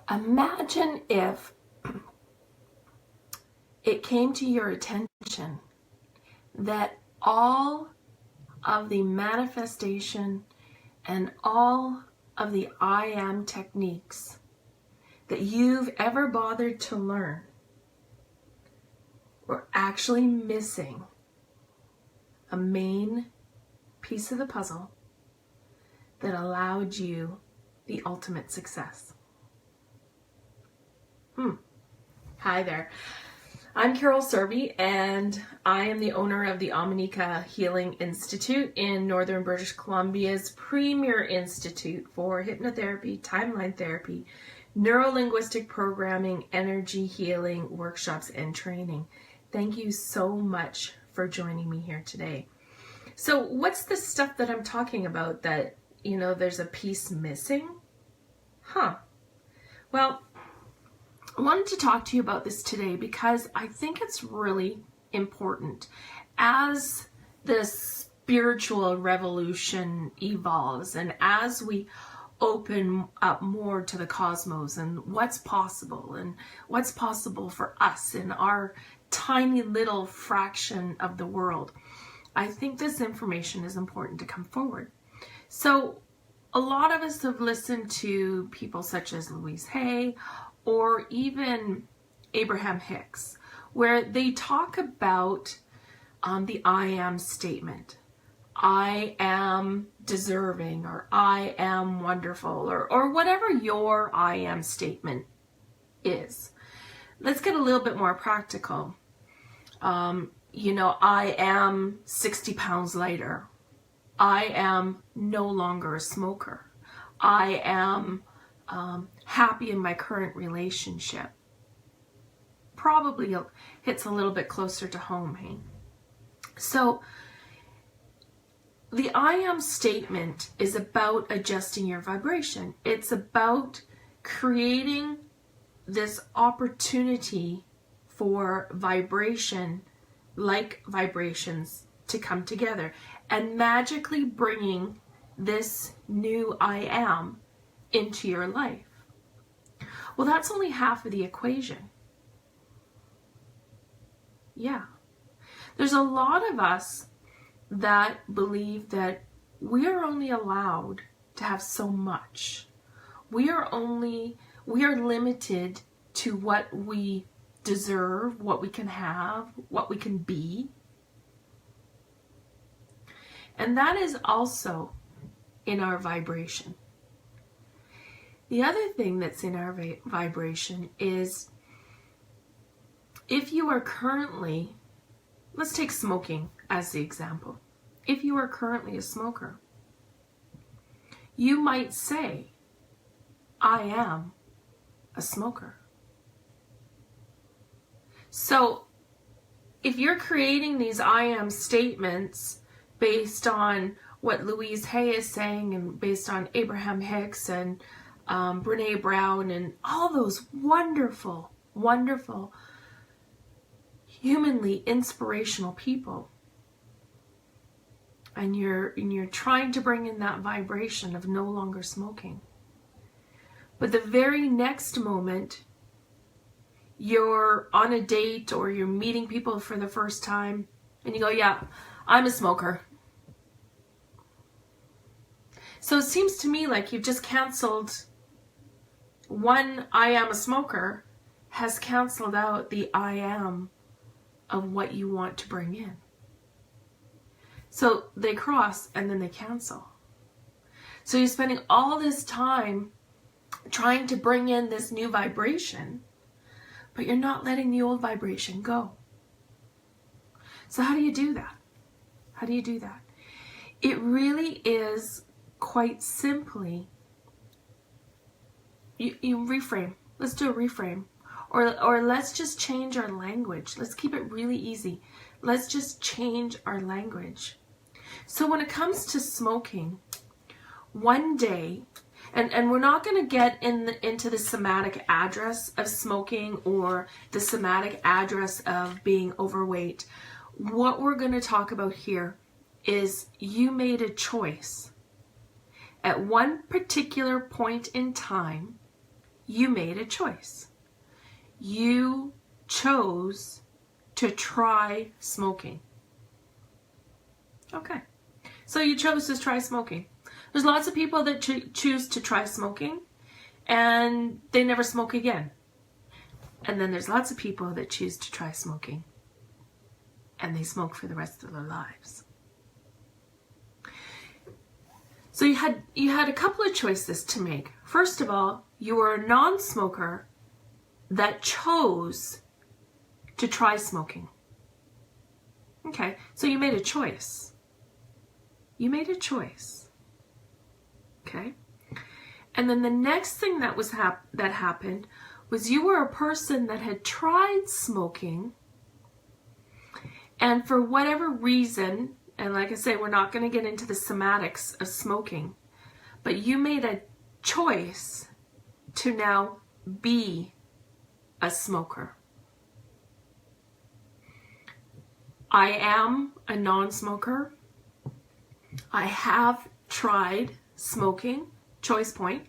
imagine if it came to your attention that all of the manifestation and all of the I am techniques that you've ever bothered to learn were actually missing a main piece of the puzzle that allowed you the ultimate success. Hi there. I'm Carol Serby, and I am the owner of the Omanika Healing Institute in Northern British Columbia's premier institute for hypnotherapy, timeline therapy, neuro-linguistic programming, energy healing workshops, and training. Thank you so much for joining me here today. So what's the stuff that I'm talking about that, there's a piece missing? Well, I wanted to talk to you about this today because I think it's really important as the spiritual revolution evolves and as we open up more to the cosmos and what's possible for us in our tiny little fraction of the world. I think this information is important to come forward. So a lot of us have listened to people such as Louise Hay or even Abraham Hicks, where they talk about the I am statement. I am deserving, or I am wonderful, or whatever your I am statement is. Let's get a little bit more practical. I am 60 pounds lighter. I am no longer a smoker. I am happy in my current relationship. Probably hits a little bit closer to home, hey? So the I am statement is about adjusting your vibration. It's about creating this opportunity for vibration, like vibrations, to come together and magically bringing this new I am into your life. Well, that's only half of the equation. Yeah. There's a lot of us that believe that we are only allowed to have so much. We are limited to what we deserve, what we can have, what we can be. And that is also in our vibration. The other thing that's in our vibration is if you are currently, let's take smoking as the example. If you are currently a smoker, you might say, I am a smoker. So if you're creating these I am statements based on what Louise Hay is saying and based on Abraham Hicks and Brene Brown and all those wonderful, wonderful, humanly inspirational people, and you're trying to bring in that vibration of no longer smoking, but the very next moment you're on a date or you're meeting people for the first time and you go, yeah, I'm a smoker. So it seems to me like you've just canceled one I am a smoker has canceled out the I am of what you want to bring in. So they cross and then they cancel. So you're spending all this time trying to bring in this new vibration, but you're not letting the old vibration go. So how do you do that? How do you do that? It really is quite simply, you reframe. Let's do a reframe. Or let's just change our language. Let's keep it really easy. Let's just change our language. So when it comes to smoking, one day, and we're not going to get into the somatic address of smoking or the somatic address of being overweight. What we're going to talk about here is you made a choice. At one particular point in time, you made a choice. You chose to try smoking. Okay. So you chose to try smoking. There's lots of people that choose to try smoking and they never smoke again. And then there's lots of people that choose to try smoking and they smoke for the rest of their lives. So you had a couple of choices to make. First of all, you were a non-smoker that chose to try smoking. Okay, so you made a choice. You made a choice. Okay? And then the next thing that was that happened was you were a person that had tried smoking, and for whatever reason, and like I say, we're not going to get into the somatics of smoking, but you made a choice to now be a smoker. I am a non-smoker. I have tried smoking, choice point.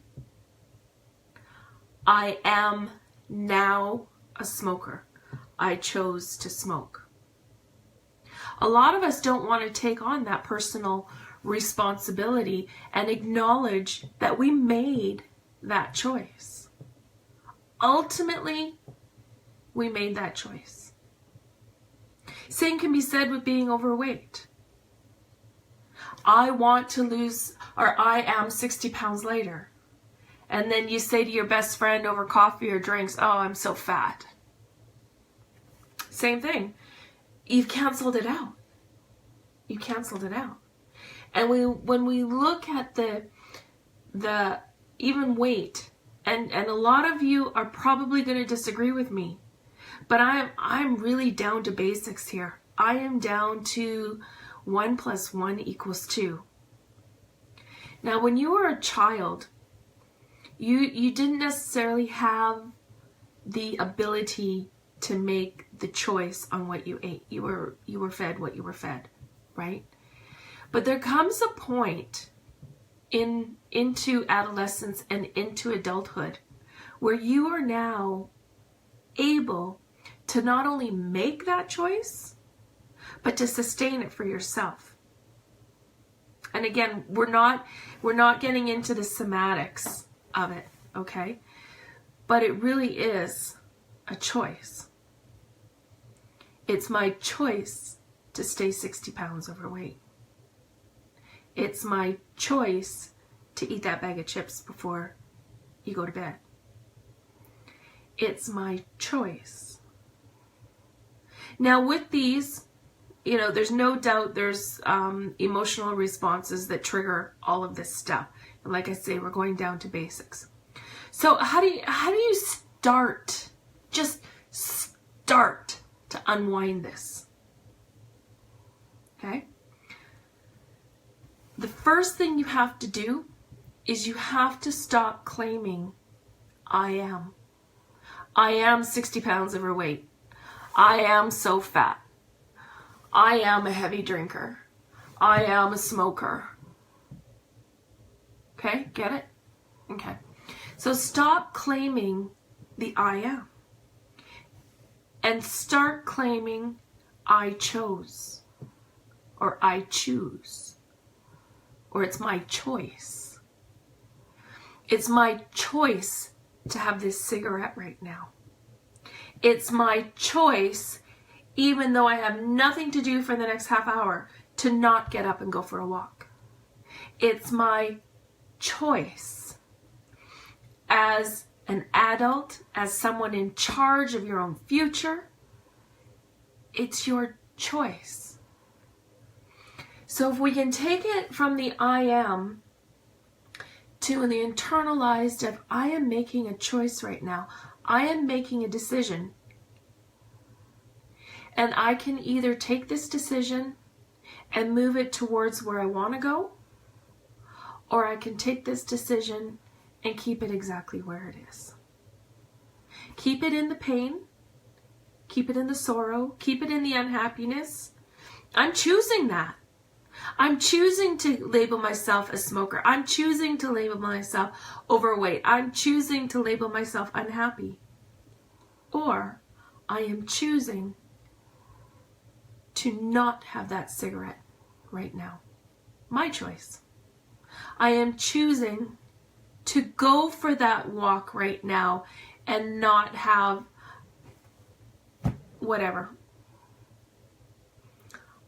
I am now a smoker. I chose to smoke. A lot of us don't want to take on that personal responsibility and acknowledge that we made that choice. Ultimately, we made that choice. Same can be said with being overweight. I want to lose, or I am 60 pounds lighter. And then you say to your best friend over coffee or drinks, oh, I'm so fat. Same thing. You've canceled it out. You canceled it out. And when we look at the even weight, and a lot of you are probably going to disagree with me, but I'm really down to basics here. I am down to 1 + 1 = 2. Now, when you were a child, you didn't necessarily have the ability to make the choice on what you ate. You were fed what you were fed, right? But there comes a point into adolescence and into adulthood where you are now able to not only make that choice, but to sustain it for yourself. And again, we're not getting into the somatics of it, okay? But it really is a choice. It's my choice to stay 60 pounds overweight. It's my choice to eat that bag of chips before you go to bed. It's my choice. Now with these, there's no doubt there's emotional responses that trigger all of this stuff. And like I say, we're going down to basics. So how do you start? Just start to unwind this. Okay? The first thing you have to do is you have to stop claiming I am. I am 60 pounds overweight. I am so fat. I am a heavy drinker. I am a smoker. Okay, get it? Okay. So stop claiming the I am. And start claiming I chose. Or I choose. Or it's my choice. It's my choice to have this cigarette right now. It's my choice, even though I have nothing to do for the next half hour, to not get up and go for a walk. It's my choice as an adult, as someone in charge of your own future. It's your choice. So if we can take it from the I am to the internalized of I am making a choice right now. I am making a decision. And I can either take this decision and move it towards where I want to go, or I can take this decision and keep it exactly where it is. Keep it in the pain, keep it in the sorrow, keep it in the unhappiness. I'm choosing that. I'm choosing to label myself a smoker. I'm choosing to label myself overweight. I'm choosing to label myself unhappy. Or I am choosing to not have that cigarette right now. My choice. I am choosing to go for that walk right now and not have whatever.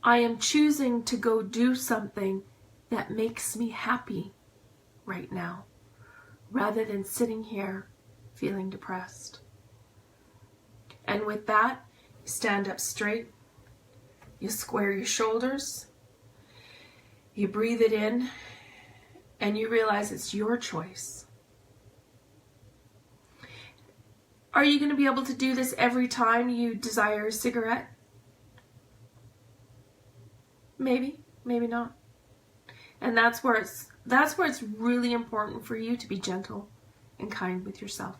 I am choosing to go do something that makes me happy right now, rather than sitting here feeling depressed. And with that, you stand up straight, you square your shoulders, you breathe it in, and you realize it's your choice. Are you going to be able to do this every time you desire a cigarette? Maybe, maybe not. And that's where it's really important for you to be gentle and kind with yourself.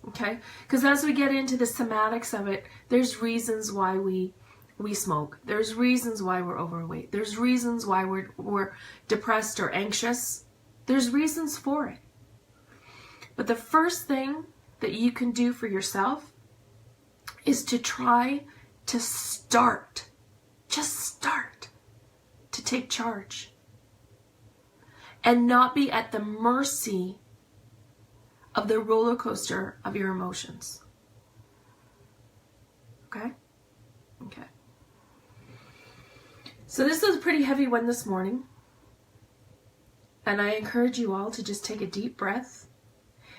Okay? Because as we get into the somatics of it, there's reasons why we smoke. There's reasons why we're overweight. There's reasons why we're depressed or anxious. There's reasons for it. But the first thing that you can do for yourself is to try to start. Just start to take charge and not be at the mercy of the roller coaster of your emotions. Okay? Okay. So this was a pretty heavy one this morning, and I encourage you all to just take a deep breath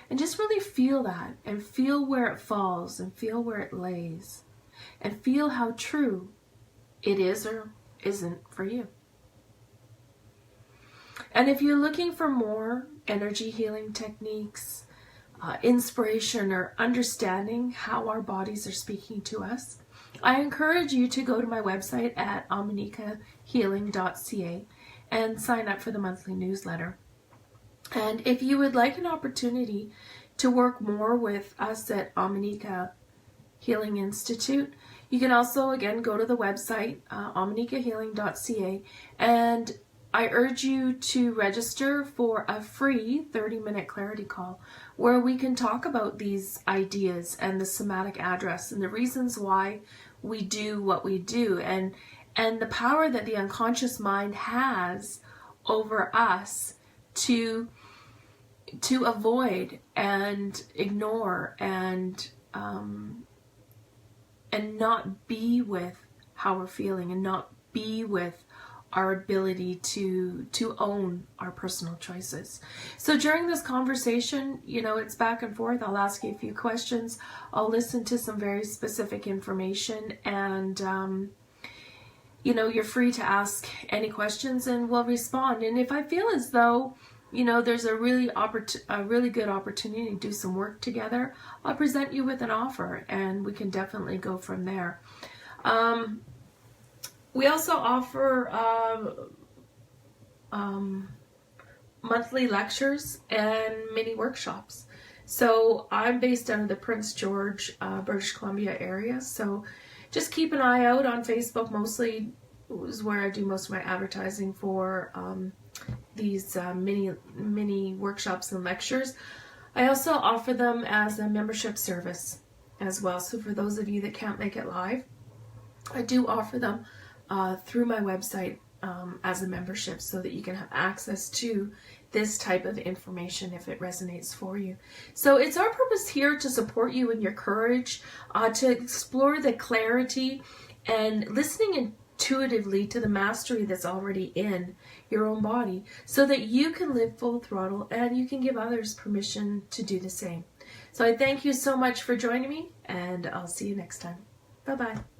and just really feel that, and feel where it falls, and feel where it lays, and feel how true it is or isn't for you. And if you're looking for more energy healing techniques, inspiration, or understanding how our bodies are speaking to us, I encourage you to go to my website at amanikahealing.ca and sign up for the monthly newsletter. And if you would like an opportunity to work more with us at Amanika Healing Institute, you can also, again, go to the website, amanikahealing.ca, and I urge you to register for a free 30-minute clarity call where we can talk about these ideas and the somatic address and the reasons why we do what we do, and the power that the unconscious mind has over us to avoid and ignore and not be with how we're feeling, and not be with our ability to own our personal choices. So during this conversation, it's back and forth. I'll ask you a few questions. I'll listen to some very specific information, and you're free to ask any questions and we'll respond. And if I feel as though there's a really good opportunity to do some work together, I'll present you with an offer and we can definitely go from there. We also offer monthly lectures and mini workshops. So I'm based out of the Prince George, British Columbia area. So just keep an eye out on Facebook. Mostly is where I do most of my advertising for these mini workshops and lectures. I also offer them as a membership service as well. So for those of you that can't make it live, I do offer them through my website as a membership, so that you can have access to this type of information if it resonates for you. So it's our purpose here to support you in your courage, to explore the clarity and listening intuitively to the mastery that's already in your own body, so that you can live full throttle and you can give others permission to do the same. So I thank you so much for joining me, and I'll see you next time. Bye-bye.